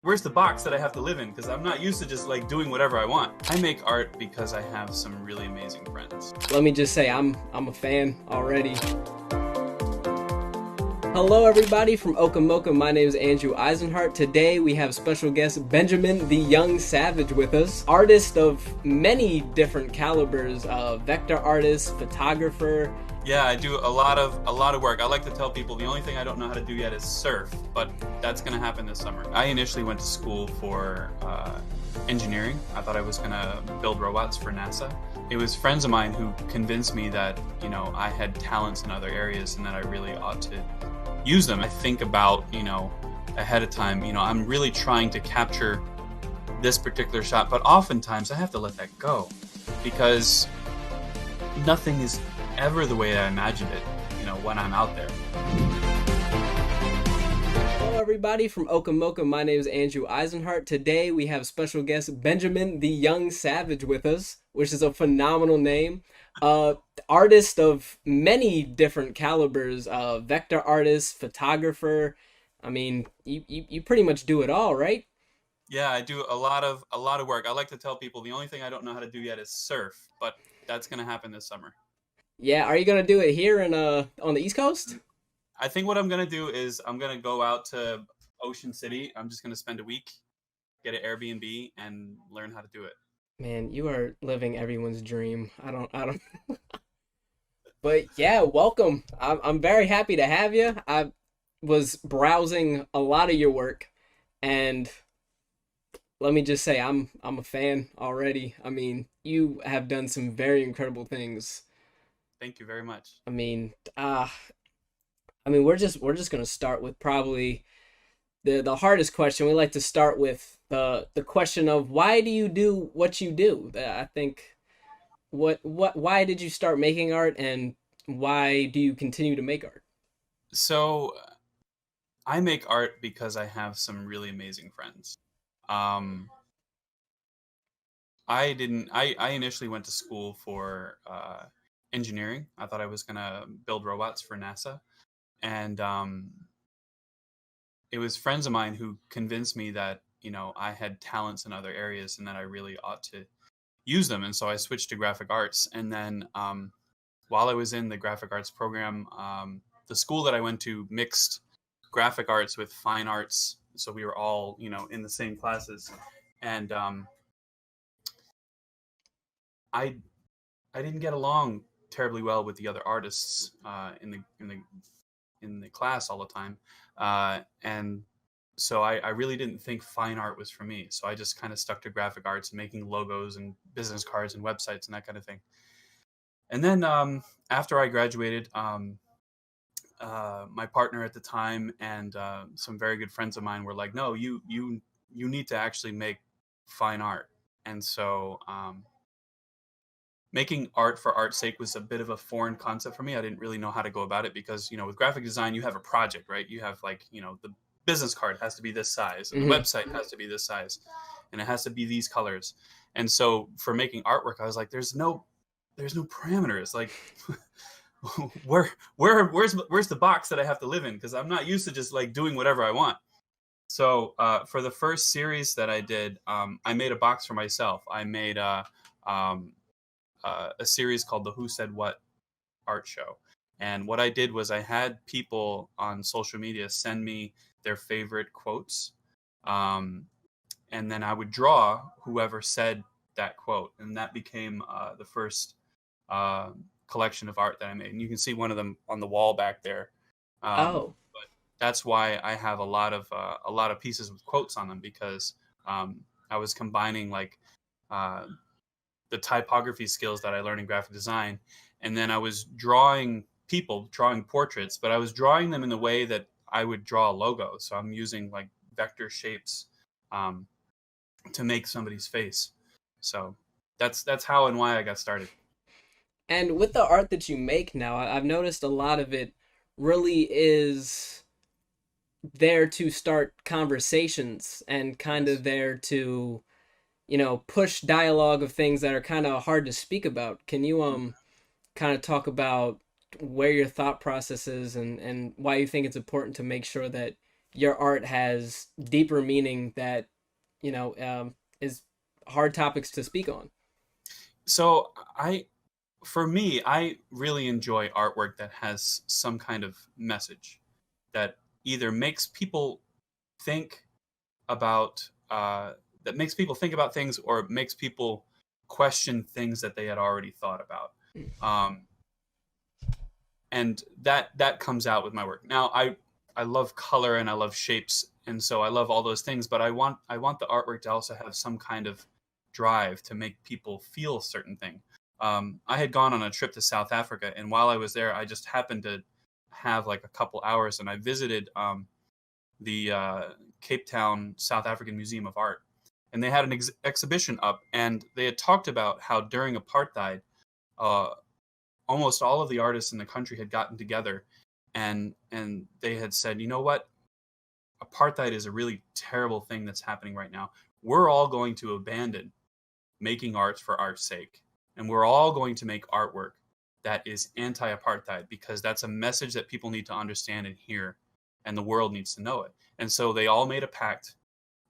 Where's the box that I have to live in? Because I'm not used to just like doing whatever I want. I make art because I have some really amazing friends. Let me just say I'm a fan already. Hello everybody from OCA Mocha. My name is Eisenhart. Today we have special guest Benjamin the Young Savage with us. Artist of many different calibers, vector artist, photographer. Yeah, I do a lot of work. I like to tell people the only thing I don't know how to do yet is surf, but that's going to happen this summer. I initially went to school for engineering. I thought I was going to build robots for NASA. It was friends of mine who convinced me that, I had talents in other areas and that I really ought to use them. I think about, ahead of time, I'm really trying to capture this particular shot, but oftentimes I have to let that go because nothing is ever the way I imagined it, when I'm out there. Hello everybody from OCA Mocha. My name is Eisenhart. Today we have special guest Benjamin the Young Savage with us, which is a phenomenal name. Artist of many different calibers, vector artist, photographer. I mean, you pretty much do it all, right? Yeah, I do a lot of work. I like to tell people the only thing I don't know how to do yet is surf, but that's going to happen this summer. Yeah, are you gonna do it here in on the East Coast? I think what I'm gonna do is I'm gonna go out to Ocean City. I'm just gonna spend a week, get an Airbnb, and learn how to do it. Man, you are living everyone's dream. I don't. But yeah, welcome. I'm very happy to have you. I was browsing a lot of your work, and let me just say I'm a fan already. I mean, you have done some very incredible things. Thank you very much. I mean, we're just gonna start with probably the hardest question. We like to start with the question of why do you do what you do? I think why did you start making art, and why do you continue to make art? So I make art because I have some really amazing friends. I initially went to school for engineering. I thought I was going to build robots for NASA. And it was friends of mine who convinced me that, I had talents in other areas and that I really ought to use them. And so I switched to graphic arts. And then while I was in the graphic arts program, the school that I went to mixed graphic arts with fine arts. So we were all, in the same classes. And I didn't get along terribly well with the other artists in the class all the time, and so I really didn't think fine art was for me. So I just kind of stuck to graphic arts and making logos and business cards and websites and that kind of thing. And then after I graduated, my partner at the time and some very good friends of mine were like, "No, you need to actually make fine art." And so making art for art's sake was a bit of a foreign concept for me. I didn't really know how to go about it because, with graphic design, you have a project, right? You have the business card has to be this size and the website has to be this size and it has to be these colors. And so for making artwork, I was like, there's no parameters. Like where's the box that I have to live in? Because I'm not used to just like doing whatever I want. So for the first series that I did, I made a box for myself. I made a series called the Who Said What art show. And what I did was I had people on social media send me their favorite quotes. And then I would draw whoever said that quote. And that became the first collection of art that I made. And you can see one of them on the wall back there. But that's why I have a lot of pieces with quotes on them, because I was combining like the typography skills that I learned in graphic design. And then I was drawing portraits, but I was drawing them in the way that I would draw a logo. So I'm using like vector shapes to make somebody's face. So that's how and why I got started. And with the art that you make now, I've noticed a lot of it really is there to start conversations and kind of there to push dialogue of things that are kind of hard to speak about. Can you kind of talk about where your thought process is and why you think it's important to make sure that your art has deeper meaning that is hard topics to speak on. So for me, I really enjoy artwork that has some kind of message that either makes people think about that makes people think about things, or makes people question things that they had already thought about. Um, and that comes out with my work. Now, I love color and I love shapes, and so I love all those things. But I want the artwork to also have some kind of drive to make people feel a certain thing. I had gone on a trip to South Africa, and while I was there, I just happened to have like a couple hours, and I visited the Cape Town South African Museum of Art, and they had an exhibition up, and they had talked about how during apartheid, uh, almost all of the artists in the country had gotten together, and they had said, you know what, apartheid is a really terrible thing that's happening right now. We're all going to abandon making art for art's sake, and we're all going to make artwork that is anti-apartheid, because that's a message that people need to understand and hear, and the world needs to know it. And so they all made a pact,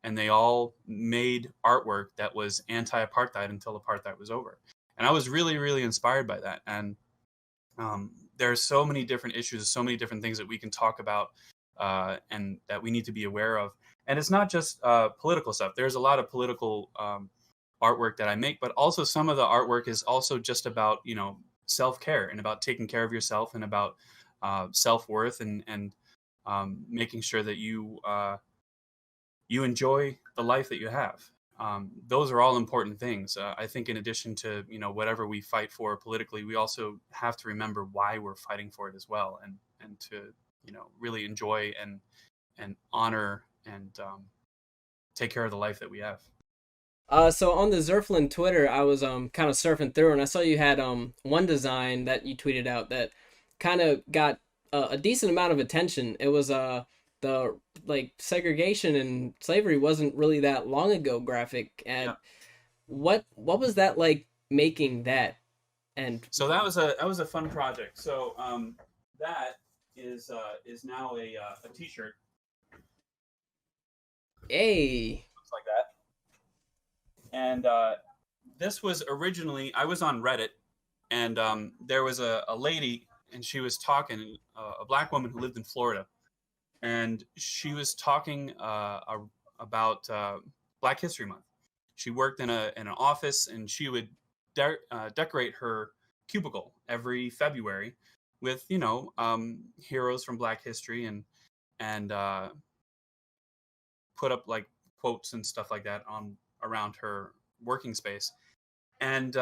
and they all made artwork that was anti-apartheid until apartheid was over. And I was really, really inspired by that. And there are so many different issues, so many different things that we can talk about, and that we need to be aware of. And it's not just political stuff. There's a lot of political artwork that I make, but also some of the artwork is also just about, self-care, and about taking care of yourself, and about self-worth, and making sure that you enjoy the life that you have. Those are all important things. I think in addition to, whatever we fight for politically, we also have to remember why we're fighting for it as well, and to, really enjoy and honor and take care of the life that we have. So on the Zerflin Twitter, I was kind of surfing through, and I saw you had one design that you tweeted out that kind of got a decent amount of attention. It was the like segregation and slavery wasn't really that long ago graphic. And Yeah. what was that like making that? And So that was a fun project. So that is now a T-shirt. hey, Looks like that. And this was originally, I was on Reddit, and there was a lady, and she was talking, a black woman who lived in Florida, and she was talking about Black History Month. She worked in an office, and she would decorate her cubicle every February with heroes from Black history, and put up like quotes and stuff like that on around her working space. And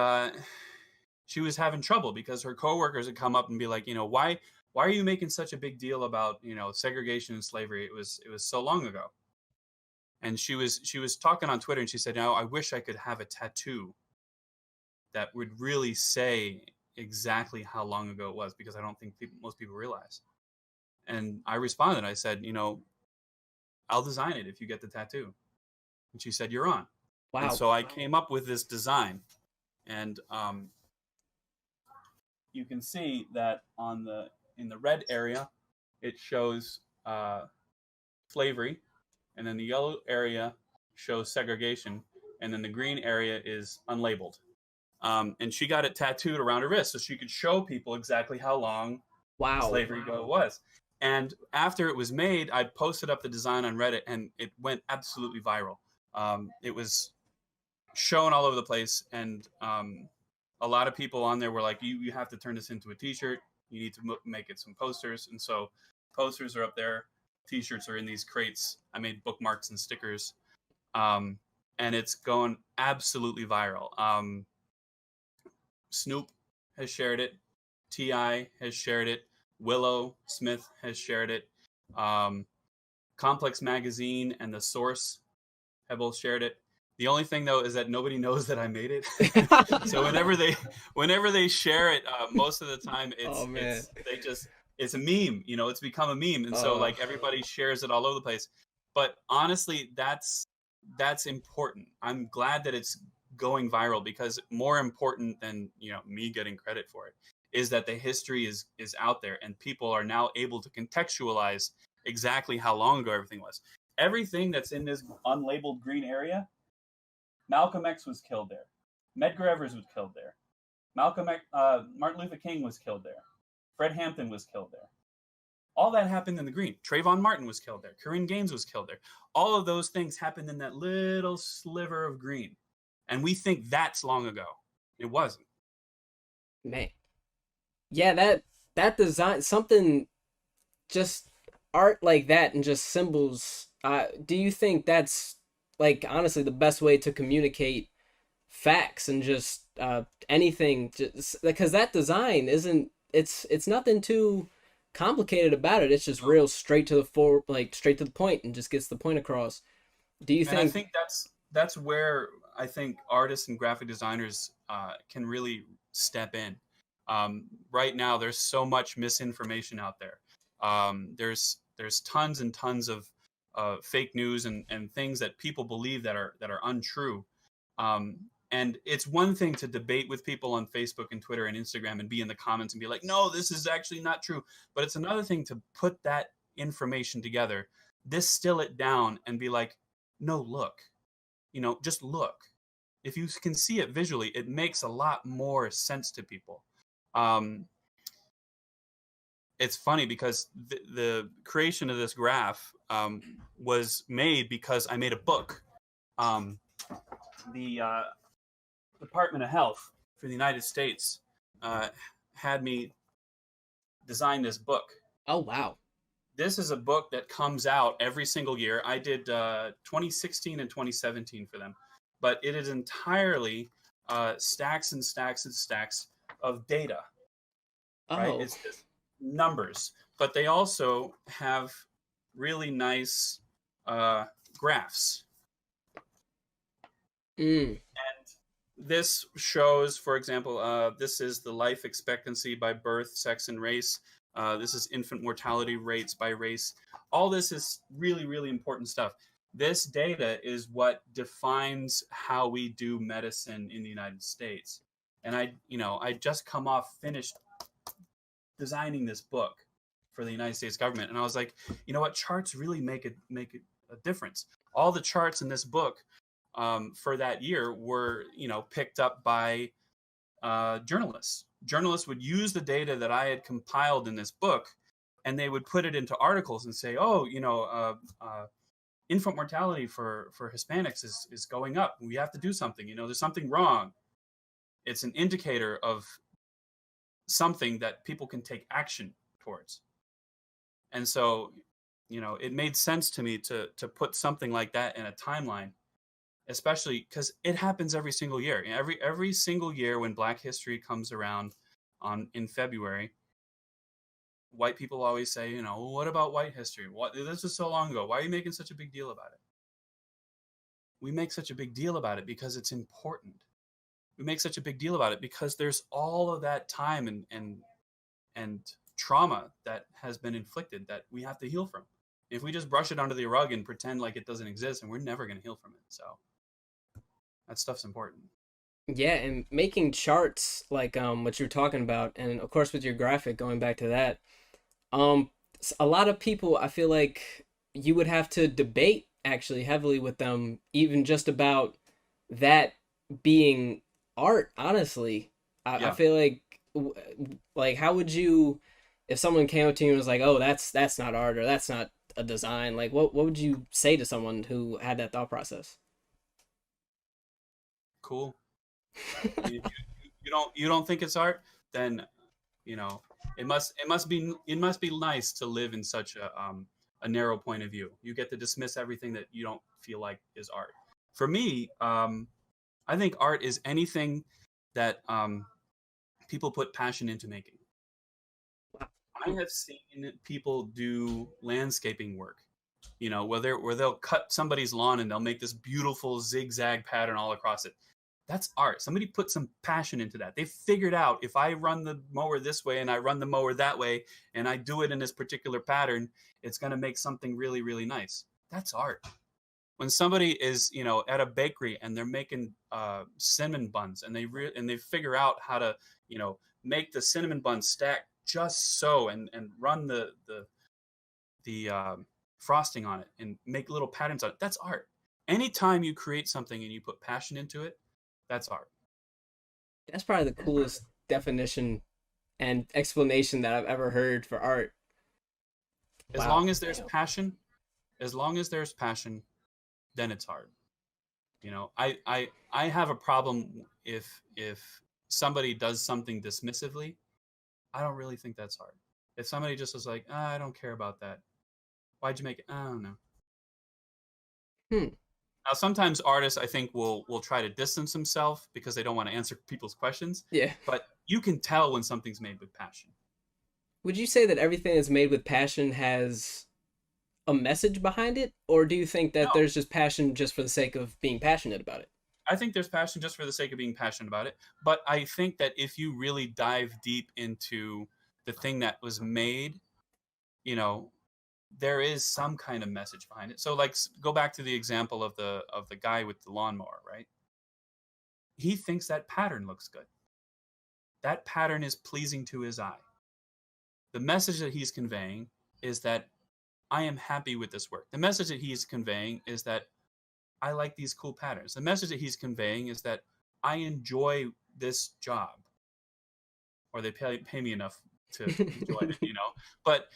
she was having trouble because her coworkers would come up and be like, why are you making such a big deal about segregation and slavery? It was so long ago. And she was talking on Twitter, and she said, I wish I could have a tattoo that would really say exactly how long ago it was, because I don't think most people realize. And I responded, I said, I'll design it if you get the tattoo. And she said, you're on. And wow. so I came up with this design, and you can see that in the red area, it shows slavery, and then the yellow area shows segregation, and then the green area is unlabeled. And she got it tattooed around her wrist so she could show people exactly how long Wow. slavery ago was. And after it was made, I posted up the design on Reddit, and it went absolutely viral. It was shown all over the place, and a lot of people on there were like, you have to turn this into a T-shirt. You need to make it some posters. And so posters are up there. T-shirts are in these crates. I made bookmarks and stickers, and it's going absolutely viral. Snoop has shared it. T.I. has shared it. Willow Smith has shared it. Complex Magazine and The Source have both shared it. The only thing though is that nobody knows that I made it. So whenever they share it, most of the time Oh man. it's a meme. It's become a meme, and so like everybody shares it all over the place. But honestly, that's important. I'm glad that it's going viral, because more important than me getting credit for it is that the history is out there, and people are now able to contextualize exactly how long ago everything was. Everything that's in this unlabeled green area, Malcolm X was killed there. Medgar Evers was killed there. Martin Luther King was killed there. Fred Hampton was killed there. All that happened in the green. Trayvon Martin was killed there. Corinne Gaines was killed there. All of those things happened in that little sliver of green. And we think that's long ago. It wasn't. Man. Yeah, that design, something, just art like that and just symbols. Do you think that's, like, honestly the best way to communicate facts and just anything? Just because that design isn't, it's nothing too complicated about it. It's just real straight to straight to the point, and just gets the point across. Do you And I think? think that's where I think artists and graphic designers can really step in. Right now, there's so much misinformation out there. There's tons and tons of fake news and things that people believe that are untrue. And it's one thing to debate with people on Facebook and Twitter and Instagram and be in the comments and be like, no, this is actually not true. But it's another thing to put that information together, distill it down, and be like, no, look, just look. If you can see it visually, it makes a lot more sense to people. It's funny because the creation of this graph was made because I made a book. The Department of Health for the United States had me design this book. Oh wow. This is a book that comes out every single year. I did 2016 and 2017 for them, but it is entirely stacks and stacks and stacks of data. Right? Oh. It's just numbers, but they also have really nice graphs. Mm. And this shows, for example, this is the life expectancy by birth, sex, and race. This is infant mortality rates by race. All this is really, really important stuff. This data is what defines how we do medicine in the United States. And I just come off finished designing this book for the United States government, and I was like, you know what, charts really make a difference. All the charts in this book for that year were picked up by journalists. Journalists would use the data that I had compiled in this book, and they would put it into articles and say, oh, infant mortality for Hispanics is going up. We have to do something. There's something wrong. It's an indicator of something that people can take action towards. And so, it made sense to me to put something like that in a timeline, especially because it happens every single year. Every single year when Black History comes around in February, white people always say, what about white history? This is so long ago. Why are you making such a big deal about it? We make such a big deal about it because it's important. We make such a big deal about it because there's all of that time and trauma that has been inflicted that we have to heal from. If we just brush it under the rug and pretend like it doesn't exist, and we're never going to heal from it. So that stuff's important. Yeah, and making charts like what you're talking about, and of course with your graphic, going back to that, a lot of people, I feel like you would have to debate actually heavily with them, even just about that being art. Honestly, I feel like how would you, if someone came up to you and was like, oh, that's not art, or that's not a design, like what would you say to someone who had that thought process? Cool. If you don't think it's art, then it must be nice to live in such a narrow point of view. You get to dismiss everything that you don't feel like is art. For me, I think art is anything that people put passion into making. I have seen people do landscaping work, where they'll cut somebody's lawn and they'll make this beautiful zigzag pattern all across it. That's art. Somebody put some passion into that. They figured out, if I run the mower this way and I run the mower that way and I do it in this particular pattern, it's going to make something really, really nice. That's art. When somebody is, at a bakery and they're making cinnamon buns, and they figure out how to, make the cinnamon bun stack just so, and run the frosting on it and make little patterns on it. That's art. Anytime you create something and you put passion into it, that's art. That's probably the coolest definition and explanation that I've ever heard for art. As Wow. long as there's Damn. passion, then it's art. I have a problem if somebody does something dismissively. I don't really think that's art. If somebody just is like, I don't care about that. Why'd you make it? I don't know. Hmm. Now, sometimes artists, I think, will try to distance themselves because they don't want to answer people's questions. Yeah. But you can tell when something's made with passion. Would you say that everything that's made with passion has a message behind it, or do you think that No, there's just passion just for the sake of being passionate about it? I think there's passion just for the sake of being passionate about it. But I think that if you really dive deep into the thing that was made, you know, there is some kind of message behind it. So, like, go back to the example of the guy with the lawnmower, right? He thinks that pattern looks good. That pattern is pleasing to his eye. The message that he's conveying is that I am happy with this work. The message that he's conveying is that I like these cool patterns. The message that he's conveying is that I enjoy this job, or they pay me enough to enjoy it. But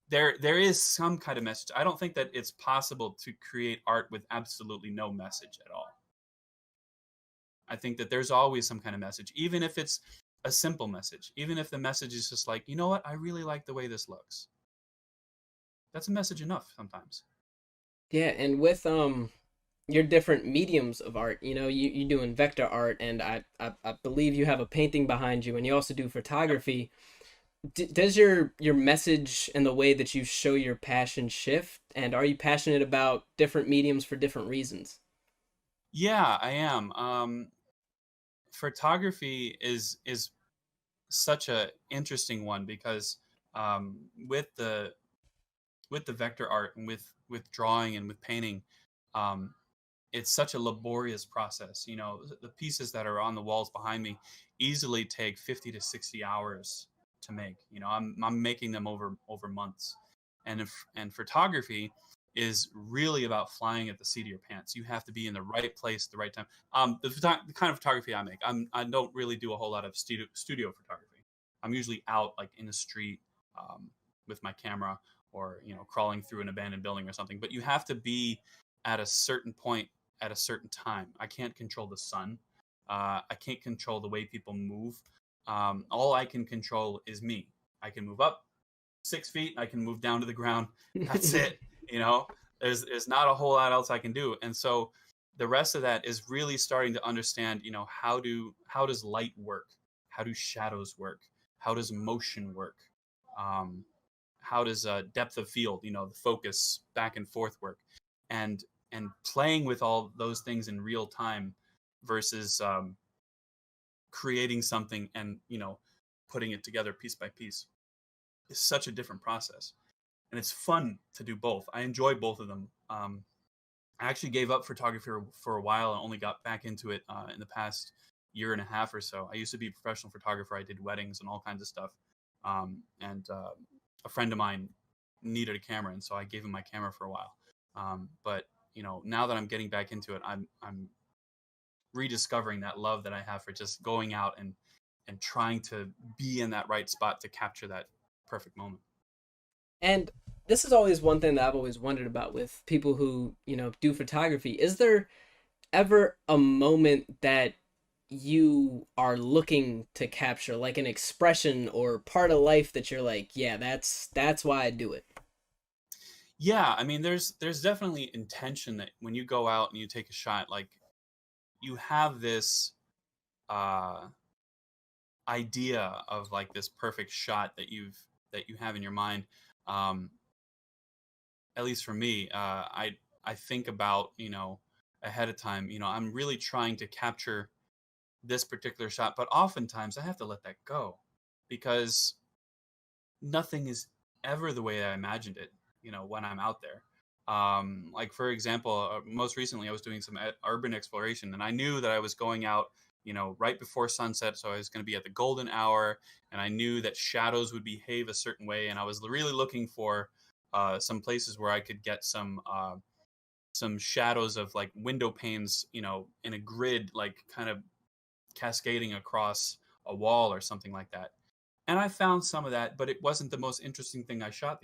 there is some kind of message. I don't think that it's possible to create art with absolutely no message at all. I think that there's always some kind of message, even if it's a simple message, even if the message is just like, you know what, I really like the way this looks. That's a message enough sometimes. Yeah, and with your different mediums of art, you doing vector art, and I believe you have a painting behind you, and you also do Yep. photography. Does your message and the way that you show your passion shift, and are you passionate about different mediums for different reasons? Yeah, I am. Photography is such a interesting one because um, with the with the vector art and with drawing and with painting, um, it's such a laborious process. The pieces that are on the walls behind me easily take 50 to 60 hours to make. I'm making them over months, and photography is really about flying at the seat of your pants. You have to be in the right place at the right time. The kind of photography I make, I don't really do a whole lot of studio photography. I'm usually out like in the street with my camera, or crawling through an abandoned building or something. But you have to be at a certain point at a certain time. I can't control the sun. I can't control the way people move. All I can control is me. I can move up 6 feet. I can move down to the ground. That's it. You know, there's not a whole lot else I can do. And so the rest of that is really starting to understand. How does light work? How do shadows work? How does motion work? Um, how does depth of field, the focus back and forth work, and playing with all those things in real time versus creating something and putting it together piece by piece is such a different process, and it's fun to do both. I enjoy both of them. I actually gave up photography for a while and only got back into it in the past year and a half or so. I used to be a professional photographer. I did weddings and all kinds of stuff, and a friend of mine needed a camera, and so I gave him my camera for a while. But now that I'm getting back into it, I'm rediscovering that love that I have for just going out and trying to be in that right spot to capture that perfect moment. And this is always one thing that I've always wondered about with people who, do photography. Is there ever a moment that you are looking to capture, like an expression or part of life that you're like, yeah, that's why I do it? Yeah, I mean, there's definitely intention that when you go out and you take a shot, like you have this uh idea of like this perfect shot that you have in your mind. um at least for me, I think about, ahead of time. I'm really trying to capture this particular shot, but oftentimes I have to let that go because nothing is ever the way I imagined it, when I'm out there. Like, for example, most recently I was doing some urban exploration, and I knew that I was going out, right before sunset. So I was going to be at the golden hour, and I knew that shadows would behave a certain way. And I was really looking for some places where I could get some shadows of like window panes, you know, in a grid, like kind of cascading across a wall or something like that. And I found some of that, but it wasn't the most interesting thing I shot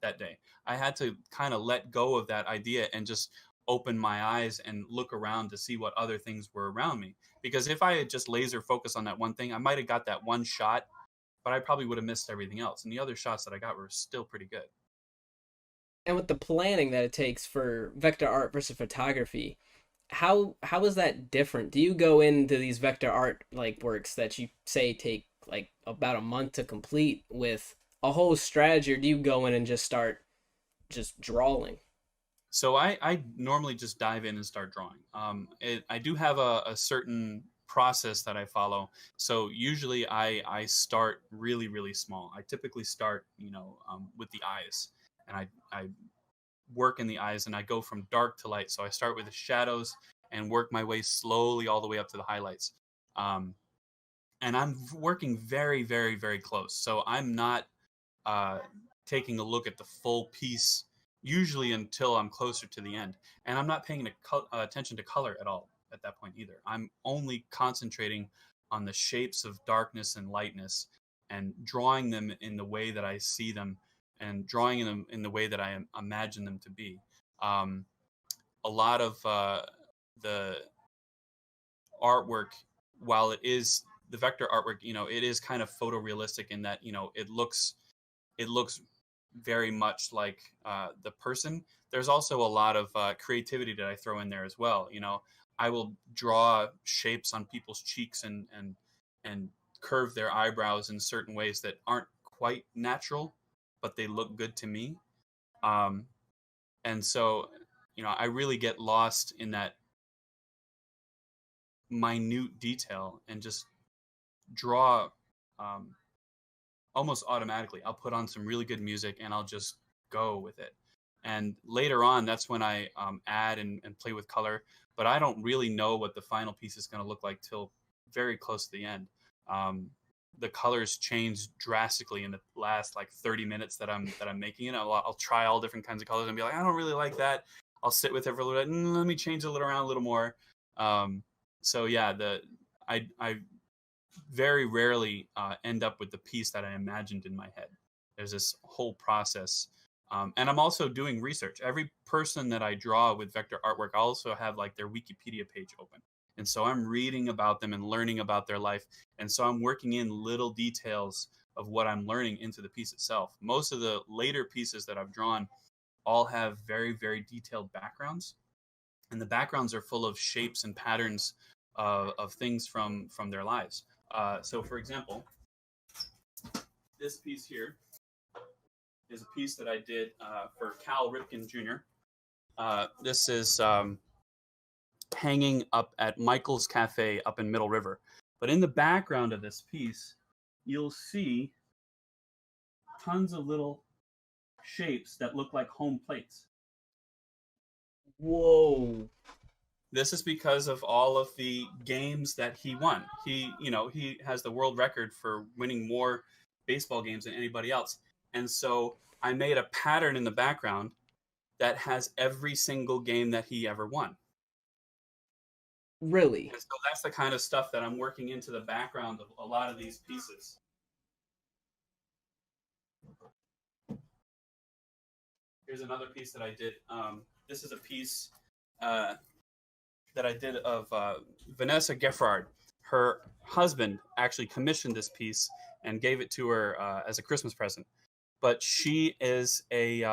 that day. I had to kind of let go of that idea and just open my eyes and look around to see what other things were around me. Because if I had just laser focused on that one thing, I might have got that one shot, but I probably would have missed everything else. And the other shots that I got were still pretty good. And with the planning that it takes for vector art versus photography, how is that different? Do you go into these vector art like works that you say take like about a month to complete with a whole strategy, or do you go in and just start just drawing? So I normally just dive in and start drawing. I do have a certain process that I follow. So usually I start really, really small. I typically start, you know, with the eyes, and I work in the eyes, and I go from dark to light. So I start with the shadows and work my way slowly all the way up to the highlights. Um, and I'm working very, very, very close. So I'm not uh, taking a look at the full piece usually until I'm closer to the end, and I'm not paying attention to color at all at that point either. I'm only concentrating on the shapes of darkness and lightness, and drawing them in the way that I see them, and drawing them in the way that I imagine them to be. Um, a lot of the artwork, while it is the vector artwork, you know, it is kind of photorealistic in that, you know, it looks very much like the person. There's also a lot of creativity that I throw in there as well. You know, I will draw shapes on people's cheeks and curve their eyebrows in certain ways that aren't quite natural, but they look good to me. Um, and so, you know, I really get lost in that minute detail and just draw um, almost automatically. I'll put on some really good music and I'll just go with it. And later on, that's when I add and play with color. But I don't really know what the final piece is going to look like till very close to the end. Um, the colors change drastically in the last like 30 minutes that I'm making it. I'll try all different kinds of colors and be like, I don't really like that. I'll sit with it for a little bit. Let me change it around a little more. Um, so yeah, I very rarely end up with the piece that I imagined in my head. There's this whole process. And I'm also doing research. Every person that I draw with vector artwork, I also have like their Wikipedia page open. And so I'm reading about them and learning about their life. And so I'm working in little details of what I'm learning into the piece itself. Most of the later pieces that I've drawn all have very, very detailed backgrounds. And the backgrounds are full of shapes and patterns of things from their lives. So, for example, this piece here is a piece that I did for Cal Ripken Jr. This is hanging up at Michael's Cafe up in Middle River. But in the background of this piece, you'll see tons of little shapes that look like home plates. Whoa. This is because of all of the games that he won. He has the world record for winning more baseball games than anybody else. And so I made a pattern in the background that has every single game that he ever won. Really? And so that's the kind of stuff that I'm working into the background of a lot of these pieces. Here's another piece that I did. This is a piece that I did of Vanessa Geffrard. Her husband actually commissioned this piece and gave it to her as a Christmas present. But she is a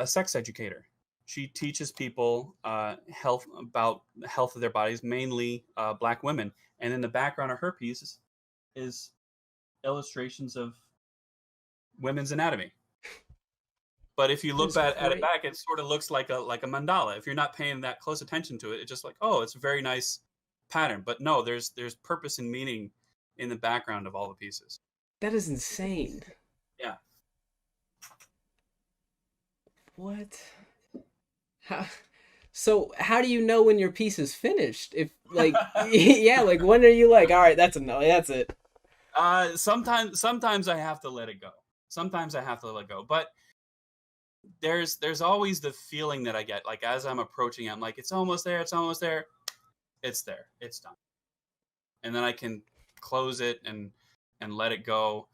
sex educator. She teaches people about the health of their bodies, mainly Black women. And in the background of her piece is illustrations of women's anatomy. But if you look at it back, it sort of looks like a mandala. If you're not paying that close attention to it, it's just like, oh, it's a very nice pattern. But no, there's purpose and meaning in the background of all the pieces. That is insane. Yeah. What? So how do you know when your piece is finished? If like, yeah, like when are you like, all right, that's enough, that's it. Sometimes I have to let it go. sometimes I have to let go. But there's always the feeling that I get, like as I'm approaching it, I'm like, it's almost there, it's almost there, it's there, it's done, and then I can close it and let it go.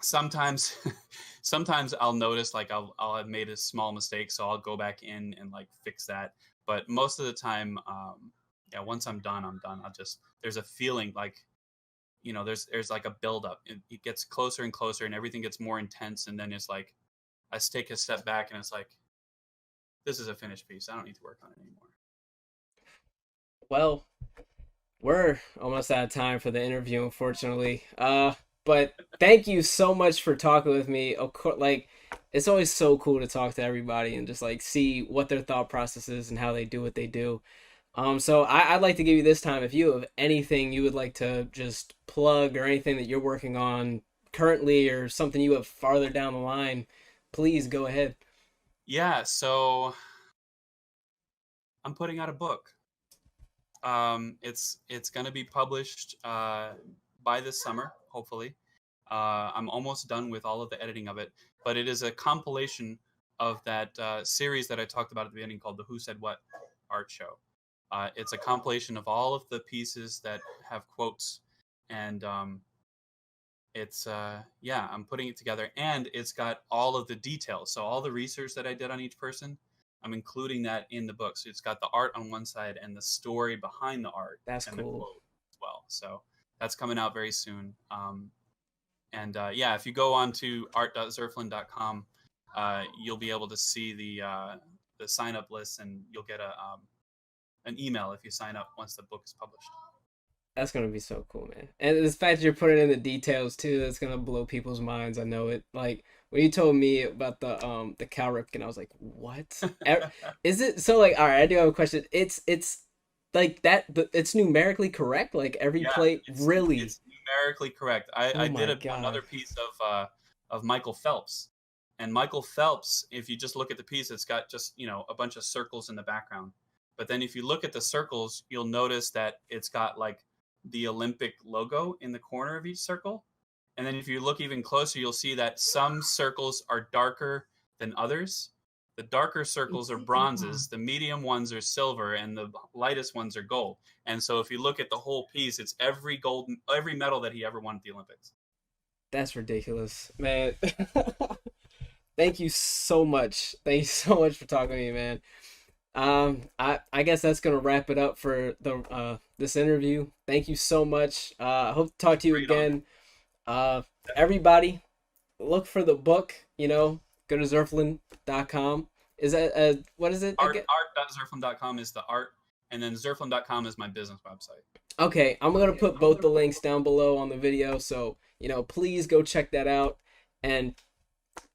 Sometimes sometimes I'll notice like I'll have made a small mistake, so I'll go back in and like fix that. But most of the time, yeah, once I'm done, I'm done. I'll just, there's a feeling like, there's like a buildup. It gets closer and closer, and everything gets more intense, and then it's like I take a step back, and it's like, this is a finished piece. I don't need to work on it anymore. Well, we're almost out of time for the interview, unfortunately. But thank you so much for talking with me. Of course, like, it's always so cool to talk to everybody and just like see what their thought process is and how they do what they do. So I'd like to give you this time, if you have anything you would like to just plug or anything that you're working on currently or something you have farther down the line, please go ahead. Yeah, so I'm putting out a book. It's gonna be published by this summer, hopefully. I'm almost done with all of the editing of it, but it is a compilation of that series that I talked about at the beginning called the Who Said What art show. It's a compilation of all of the pieces that have quotes, and it's yeah, I'm putting it together, and it's got all of the details. So all the research that I did on each person, I'm including that in the book. So it's got the art on one side and the story behind the art That's and cool. the quote as well. So that's coming out very soon. And yeah, if you go on to art.zerflin.com, you'll be able to see the sign up list, and you'll get an email if you sign up once the book is published. That's gonna be so cool, man. And the fact that you're putting in the details too, that's gonna blow people's minds. I know it. Like when you told me about the cow Ripken, I was like, what? Is it so? Like, all right, I do have a question. It's like that. It's numerically correct. Like every Yeah, plate, really. it's numerically correct. Oh I my did God. another piece of Michael Phelps, and Michael Phelps, if you just look at the piece, it's got just a bunch of circles in the background. But then if you look at the circles, you'll notice that it's got like the Olympic logo in the corner of each circle. And then if you look even closer, you'll see that some circles are darker than others. The darker circles are bronzes, the medium ones are silver, and the lightest ones are gold. And so if you look at the whole piece, it's every medal that he ever won at the Olympics. That's ridiculous, man. Thank you so much. Thank you so much for talking to me, man. I guess that's gonna wrap it up for the this interview. Thank you so much. I hope to talk to you again. Everybody, look for the book. Go to Zerflin.com. Is that what is it? Art.zerflin.com is the art, and then Zerflin.com is my business website. Okay, I'm gonna put both the links down below on the video, so please go check that out. And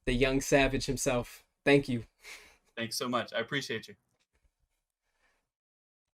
the young savage himself. Thank you. Thanks so much. I appreciate you.